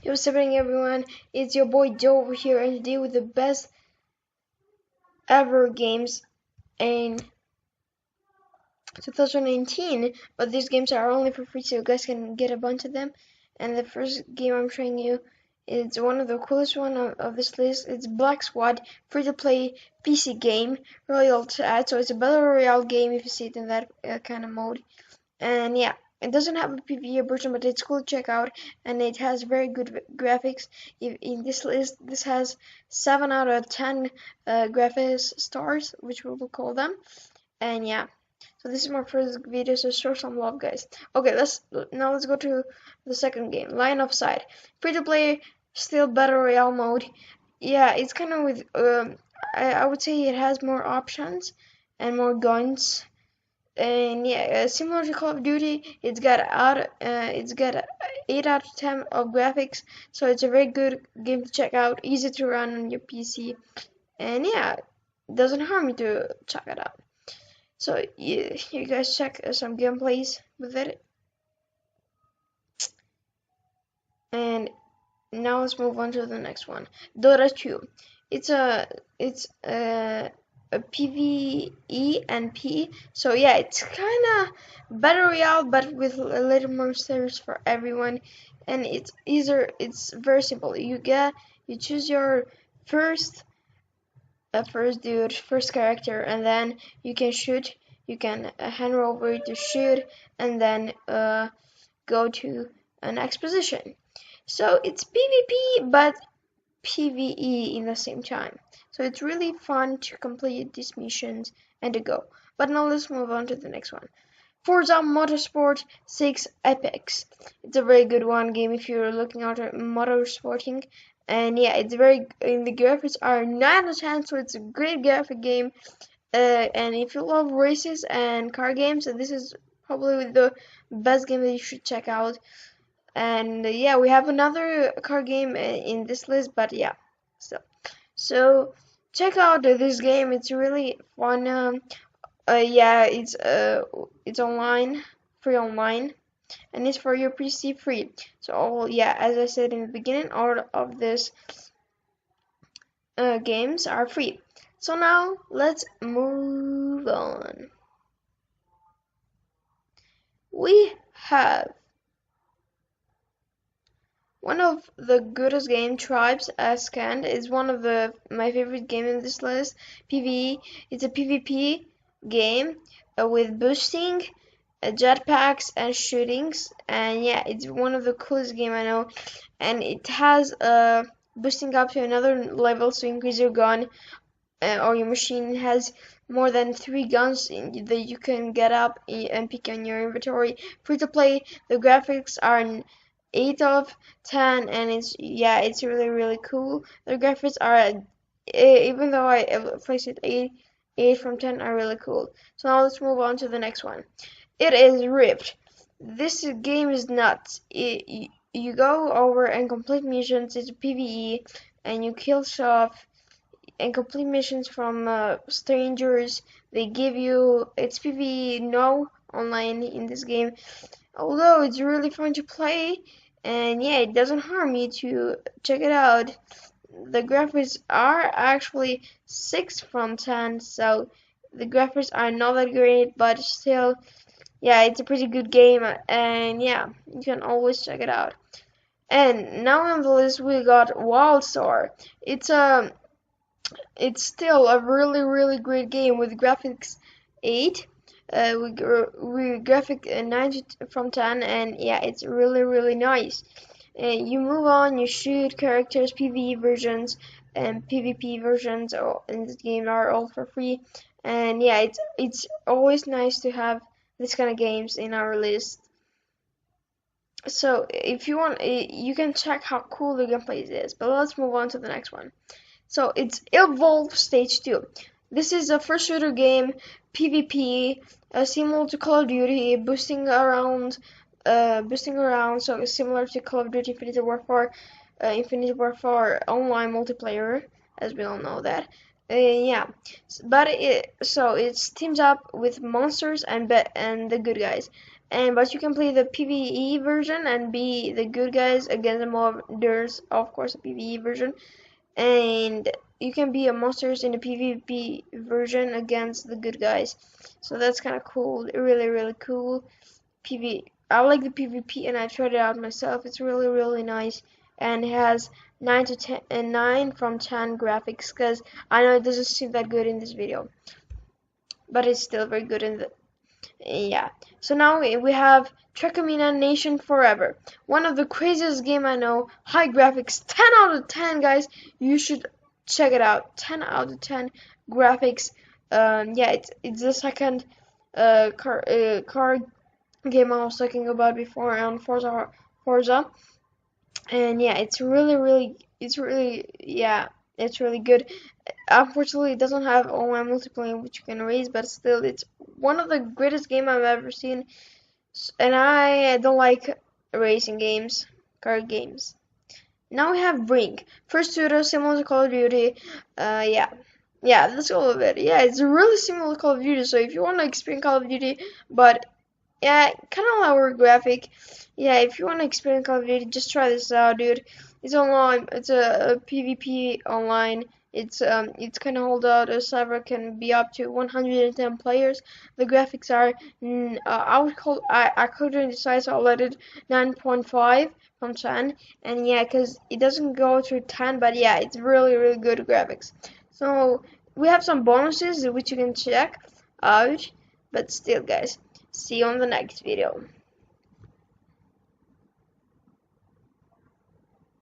Yo, what's happening, everyone? It's your boy Joe over here, and today with the best ever games in 2019. But these games are only for free, so you guys can get a bunch of them. And the first game I'm showing you is one of the coolest one of this list. It's Black Squad, free-to-play PC game, Royal Chat. So it's a battle royale game if you see it in that kind of mode. And yeah, it doesn't have a PvE version, but it's cool to check out, and it has very good graphics. In this list, this has 7 out of 10 graphics stars, which we will call them. And yeah, so this is my first video, so show some love, guys. Okay, let's go to the second game, Line of Sight, free to play, still battle royale mode. Yeah, it's kind of with I would say it has more options and more guns. And yeah, similar to Call of Duty, it's got 8 out of 10 of graphics, so it's a very good game to check out, easy to run on your PC, and yeah, it doesn't harm you to check it out. So you guys check some gameplays with it, and now let's move on to the next one, Dota 2. It's a PvE and P. So yeah, it's kind of battle royale, but with a little more service for everyone. And it's very simple. You choose your first first character, and then you can shoot. You can hand over to shoot, and then go to an exposition. So it's PvP, but PvE in the same time. So it's really fun to complete these missions and to go. But now let's move on to the next one. Forza Motorsport 6 Epics. It's a very good one game if you're looking out at motorsporting. And yeah, it's and the graphics are 9 out of 10, so it's a great graphic game. And if you love races and car games, this is probably the best game that you should check out. And yeah, we have another card game in this list, but yeah, so check out this game. It's really fun. Yeah, it's online, free online, and it's for your PC free. So yeah, as I said in the beginning, all of these games are free. So now let's move on. We have one of the goodest game, Tribes Ascend, is one of my favorite game in this list. PvE. It's a PvP game with boosting, jetpacks, and shootings. And yeah, it's one of the coolest game I know. And it has boosting up to another level to increase your gun or your machine. It has more than 3 guns that you can get up and pick on your inventory. Free to play. The graphics are 8 of 10, and it's really cool. The graphics are, even though I place it 8 from 10, are really cool. So now let's move on to the next one. It is Rift. This game is nuts. You go over and complete missions. It's PvE, and you kill stuff and complete missions from strangers. They give you, it's PvE, no online in this game, although it's really fun to play. And yeah, it doesn't harm you to check it out. The graphics are actually 6 from 10, so the graphics are not that great, but still, yeah, it's a pretty good game, and yeah, you can always check it out. And now on the list we got Wildstar. It's still a really great game with graphics 8. We graphic 9 from 10, and yeah, it's really nice. You move on, you shoot characters, PvE versions and PvP versions in this game are all for free. And yeah, it's always nice to have this kind of games in our list. So if you want, you can check how cool the gameplay is. But let's move on to the next one. So it's Evolve Stage 2. This is a first shooter game, PvP, similar to Call of Duty, boosting around, so similar to Call of Duty Infinite Warfare online multiplayer, as we all know that. Yeah, but so it's teams up with monsters and the good guys, but you can play the PvE version and be the good guys against the mob. There's of course a PvE version, and you can be a monsters in the PvP version against the good guys. So that's kind of cool, really cool. I like the PvP and I tried it out myself. It's really nice and it has 9 to 10 and 9 from 10 graphics because I know it doesn't seem that good in this video, but it's still very good in the yeah. So now we have Trakamina Nation Forever. One of the craziest game I know. High graphics, 10 out of 10 guys. You should check it out. 10 out of 10 graphics. Yeah, it's the second car game I was talking about before on Forza, and yeah, it's really good. Unfortunately, it doesn't have online multiplayer which you can raise, but still, it's one of the greatest game I've ever seen. And I don't like racing games, car games. Now we have Ring, first shooter similar to Call of Duty. Yeah. Yeah, that's all of it. Yeah, it's really similar to Call of Duty. So if you want to experience Call of Duty, but yeah, kind of lower graphic. Yeah, if you want to experience Call of Duty, just try this out, dude. It's online. It's a PvP online. It's kind of hold out. A server can be up to 110 players. The graphics are, I couldn't decide, so I let it 9.5 from 10. And yeah, cause it doesn't go to 10, but yeah, it's really good graphics. So we have some bonuses which you can check out, but still, guys. See you on the next video.